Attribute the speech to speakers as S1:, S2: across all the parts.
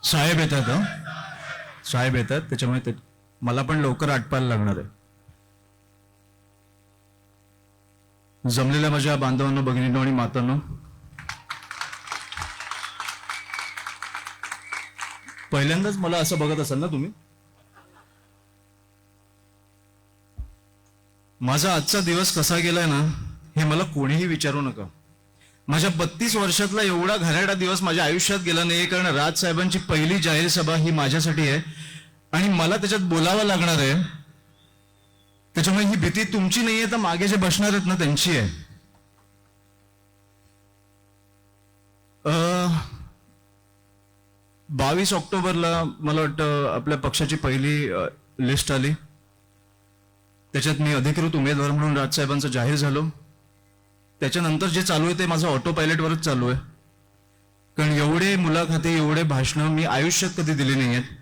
S1: साहेब येतात साहेब येतात त्याच्यामुळे मला पण लवकर आटपायला लागणार आहे. जमलेल्या माझ्या बांधवांनो, भगिनींनो आणि मातांनो, पहिल्यांदाच मला असं बघत असाल ना तुम्ही. माझा आजचा दिवस कसा गेलाय ना हे मला कोणीही विचारू नका. माझ्या 32 वर्षातला एवढा घाणेरडा दिवस माझ्या आयुष्यात गेला नाही, कारण राज साहेबांची पहिली जाहीर सभा ही माझ्यासाठी आहे आणि मला त्याच्यात बोलावं लागणार आहे. त्याच्यामुळे ही भीती तुमची नाहीये, तर मागे जे बसणार आहेत ना त्यांची आहे. 22 ऑक्टोबरला मला वाटतं आपल्या पक्षाची पहिली लिस्ट आली. त्याच्यात मी अधिकृत उमेदवार म्हणून राजसाहेबांचं जाहीर झालो. त्याच्यानंतर जे चालू आहे ते माझं ऑटो पायलटवरच चालू आहे, कारण एवढे मुलाखती, एवढे भाषणं मी आयुष्यात कधी दिली नाही आहेत.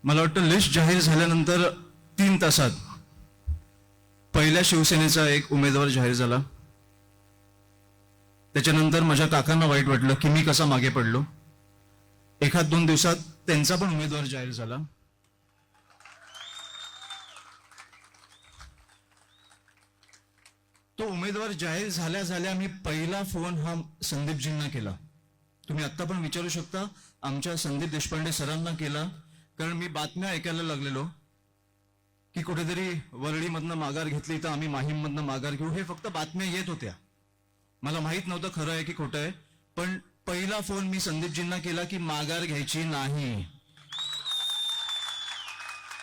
S1: मला वाटतं लिस्ट जाहीर झाल्यानंतर 3 तासात पहिल्या शिवसेनेचा एक उमेदवार जाहीर झाला. त्याच्यानंतर माझ्या काकांना वाईट वाटलं की मी कसा मागे पडलो. 1-2 दिवसात त्यांचा पण उमेदवार जाहीर झाला. तो उमेदवार जाहीर झाल्या झाल्या मी पहिला फोन हा संदीपजींना केला. तुम्ही आत्ता पण विचारू शकता, आमच्या संदीप देशपांडे सरांना केला, कारण मी बातम्या ऐकायला लागलेलो की कुठेतरी वरळीमधनं माघार घेतली तर आम्ही माहीममधनं माघार घेऊ. हे फक्त बातम्या येत होत्या, मला माहित नव्हतं खरं आहे की खोटं आहे. पण पहिला फोन मी संदीपजींना केला की माघार घ्यायची नाही,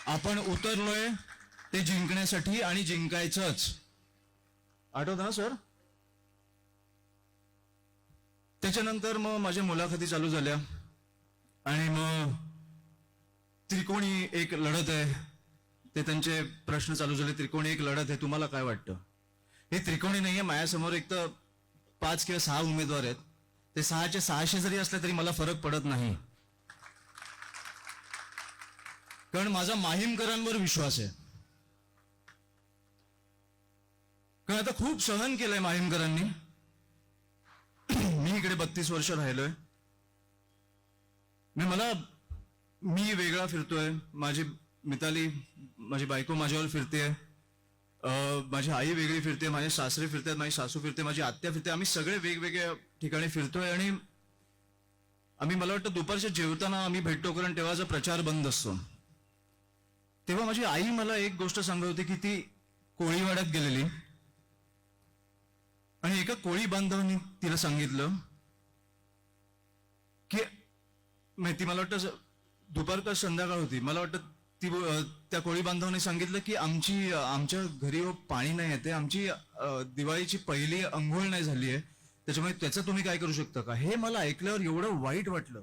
S1: आपण उतरलोय ते जिंकण्यासाठी आणि जिंकायचंच. आठवतं ना सर? त्याच्यानंतर मग माझ्या मुलाखती चालू झाल्या आणि मग त्रिकोणी एक लढत आहे, ते त्यांचे प्रश्न चालू झाले. त्रिकोणी एक लढत आहे, तुम्हाला काय वाटतं? हे त्रिकोणी नाहीये, माझ्यासमोर एक तर 5 किंवा 6 उमेदवार आहेत. ते 6चे 600 जरी असले तरी मला फरक पडत नाही, कारण माझा माहीमकरांवर विश्वास आहे. कारण आता खूप सहन केलंय माहीमकरांनी. मी इकडे 32 वर्ष राहिलोय. मी वेगळा फिरतोय, माझी मिताली, माझी बायको माझ्यावर फिरते, माझी आई वेगळी फिरते, माझे सासरे फिरतात, माझी सासू फिरते, माझी आत्या फिरते. आम्ही सगळे वेगवेगळ्या ठिकाणी फिरतोय आणि मला वाटतं दुपारच्या जेवताना आम्ही भेटतो, कारण तेव्हाचा प्रचार बंद असतो. तेव्हा माझी आई मला एक गोष्ट सांगत होती की ती कोळीवाड्यात गेलेली आणि एका कोळी बांधवांनी तिला सांगितलं की, ती मला वाटतं दुपार का संध्याकाळ होती, मला वाटतं ती त्या कोळी बांधवांनी सांगितलं की आमच्या घरी पाणी नाही येते, आमची दिवाळीची पहिली अंघोळ नाही झाली आहे, त्याच्यामुळे त्याचं तुम्ही काय करू शकता का? हे मला ऐकल्यावर एवढं वाईट वाटलं.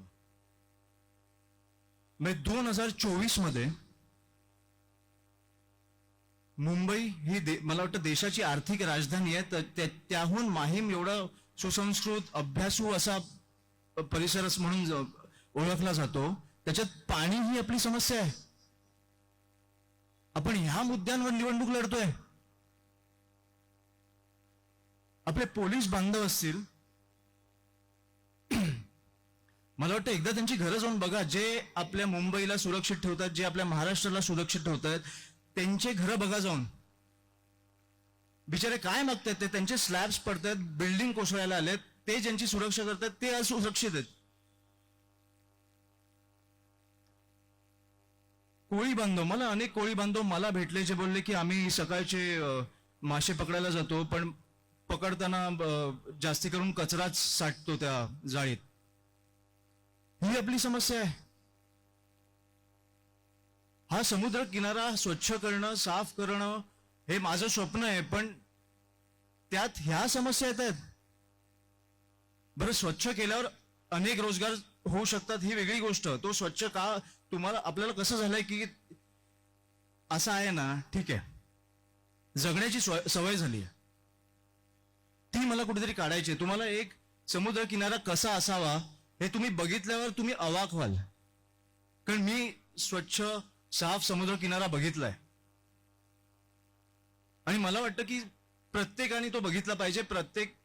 S1: 2024 मध्ये मुंबई ही मला वाटतं देशाची आर्थिक राजधानी आहे. त्याहून माहीम एवढा सुसंस्कृत, अभ्यासू असा परिसर म्हणून ओळखला जातो, त्याच्यात पाणी ही आपली समस्या आहे. आपण ह्या मुद्द्यांवर निवडणूक लढतोय. आपले पोलीस बांधव असतील, मला वाटतं एकदा त्यांची घरं जाऊन बघा, जे आपल्या मुंबईला सुरक्षित ठेवतात, जे आपल्या महाराष्ट्राला सुरक्षित ठेवतात, त्यांचे घरं बघा जाऊन. बिचारे काय मागतात ते? त्यांचे स्लॅब्स पडतात, बिल्डिंग कोसळायला आलेत, ते ज्यांची सुरक्षा करतात ते असुरक्षित आहेत. कोळी बांधव, मला अनेक कोळी बांधव मला भेटले, जे बोलले की आम्ही सकाळचे मासे पकडायला जातो, पण पकडताना जास्ती करून कचराच साठतो त्या जाळीत. ही आपली समस्या आहे. हा समुद्र किनारा स्वच्छ करणं, साफ करणं हे माझं स्वप्न आहे, पण त्यात ह्या समस्या येत आहेत. बरं, स्वच्छ केल्यावर अनेक रोजगार होऊ शकतात, ही वेगळी गोष्ट. तो स्वच्छ का, तुम्हाला आपल्याला कसं झालंय की असं आहे ना, ठीक आहे, जगण्याची सवय झाली आहे, ती मला कुठेतरी काढायची आहे. तुम्हाला एक समुद्र किनारा कसा असावा हे तुम्ही बघितल्यावर तुम्ही अवाक व्हाल, कारण मी स्वच्छ साफ समुद्र किनारा बघितलाय आणि मला वाटतं की प्रत्येकाने तो बघितला पाहिजे, प्रत्येक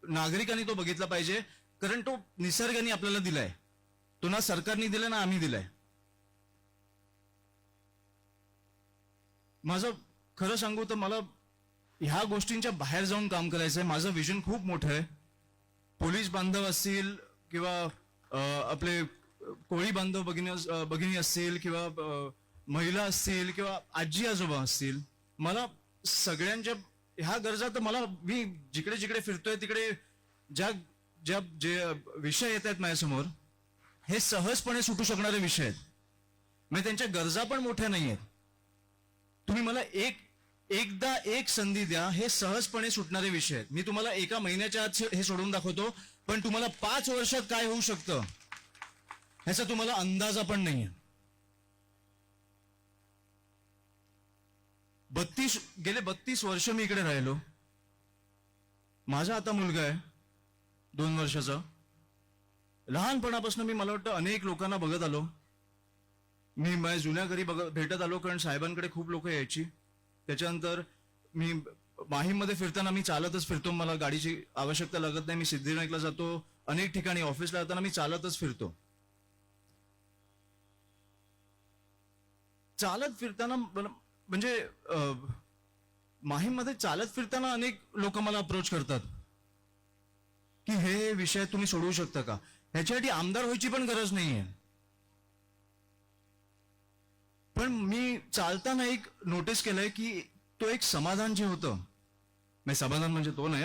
S1: नागरिकांनी तो बघितला पाहिजे. कारण तो निसर्गाने आपल्याला दिलाय. तो ना सरकारने दिलाय ना आम्ही दिलाय. माझं खरं सांगू तर मला ह्या गोष्टींच्या बाहेर जाऊन काम करायचंय. माझं विजन खूप मोठं आहे. पोलीस बांधव असतील किंवा आपले कोळी बांधव भगिनी असतील किंवा महिला असतील किंवा आजी आजोबा असतील, मला सगळ्यांच्या ह्या गरजा तर मला मी जिकडे जिकडे फिरतोय तिकडे ज्या ज्या जे विषय येत आहेत माझ्यासमोर हे सहजपणे सुटू शकणारे विषय आहेत. म्हणजे त्यांच्या गरजा पण मोठ्या नाही आहेत. तुम्ही मला एकदा एक संधी द्या, हे सहजपणे सुटणारे विषय आहेत. मी तुम्हाला एका महिन्याच्या आत हे सोडून दाखवतो, पण तुम्हाला 5 वर्षात काय होऊ शकतं ह्याचा तुम्हाला अंदाजा पण नाहीये. 32 वर्ष मी इकडे राहिलो. माझा आता मुलगा आहे 2 वर्षाचा. लहानपणापासून मी मला वाटतं अनेक लोकांना बघत आलो. मी माझ्या जुन्या घरी भेटत आलो, कारण साहेबांकडे खूप लोक यायची. त्याच्यानंतर मी माहीममध्ये फिरताना मी चालतच फिरतो. मला गाडीची आवश्यकता लागत नाही. मी सिद्धिविनायकला जातो, अनेक ठिकाणी ऑफिसला जाताना मी चालतच फिरतो. चालत फिरताना म्हणजे माहीममध्ये चालत फिरताना अनेक लोक मला अप्रोच करतात की हे विषय तुम्ही सोडवू शकता का. ह्याच्यासाठी आमदार व्हायची पण गरज नाहीये. पण मी चालताना एक नोटीस केलंय की तो एक समाधान जे होतं, समाधान म्हणजे तो नाही,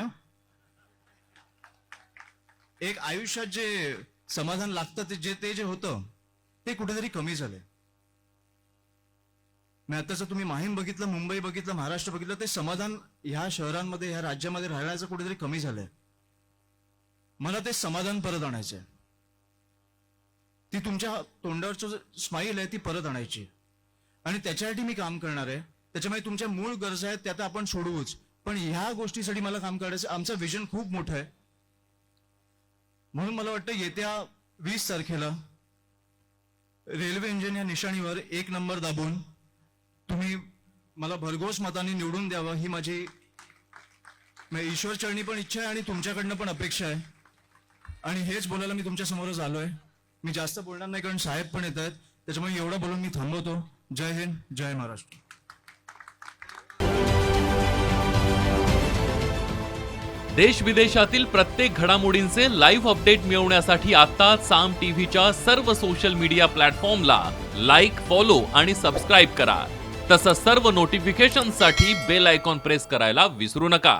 S1: एक आयुष्यात जे समाधान लागतं ते जे होतं ते कुठेतरी कमी झालंय. आताच तुम्ही माहीम बघितलं, मुंबई बघितलं, महाराष्ट्र बघितलं, ते समाधान ह्या शहरांमध्ये ह्या राज्यामध्ये राहण्याचं कुठेतरी कमी झालंय. मला ते समाधान परत आणायचंय. ती तुमच्या तोंडावरचं स्माईल आहे ती परत आणायची, आणि त्याच्यासाठी मी काम करणार आहे. त्याच्यामुळे तुमच्या मूळ गरजा आहेत त्या तर आपण सोडवूच, पण ह्या गोष्टीसाठी मला काम करायचं. आमचं विजन खूप मोठं आहे. म्हणून मला वाटतं येत्या 20 तारखेला रेल्वे इंजिन या निशाणीवर 1 नंबर दाबून तुम्ही मला भरघोस मताने निवडून द्यावं, ही माझी ईश्वर चरणी पण इच्छा आहे आणि तुमच्याकडनं पण अपेक्षा आहे. आणि हेच बोलायला मी तुमच्या समोरच आलोय. मी जास्त बोलणार नाही कारण साहेब पण येत आहेत. त्याच्यामुळे एवढं बोलून मी थांबवतो. जय हिंद, जय महाराष्ट्र.
S2: देश विदेशातील प्रत्येक घडामोडींचे लाईव्ह अपडेट मिळवण्यासाठी आता साम टीव्हीच्या सर्व सोशल मीडिया प्लॅटफॉर्मला लाईक, फॉलो आणि सबस्क्राईब करा. तसंच सर्व नोटिफिकेशनसाठी बेल आयकॉन प्रेस करायला विसरू नका.